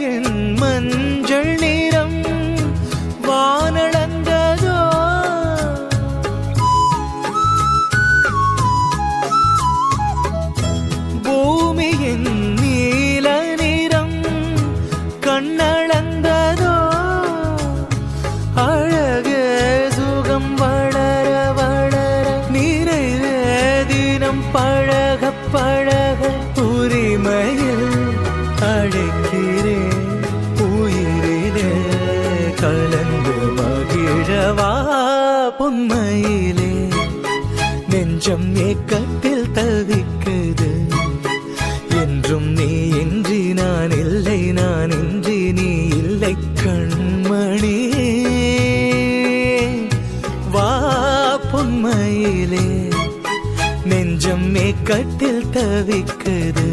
என் மஞ்சள் நிறம் வானளந்ததோ பூமியின் நீல நிறம் கண்ணளந்ததோ அழகு சுகம் வளர வளர நிறைவே தினம் பழக பழக உரிமையில் அழைக்கிறேன் உயிரிலே கலந்து மகிழவா பொன்மையிலே நெஞ்சம் ஏக்கத்தில் தவிக்குது என்றும் நீ இன்றி நான் இல்லை நான் இன்றி நீ இல்லை கண்மணி வா பொன்மையிலே நெஞ்சம் ஏக்கத்தில் தவிக்குது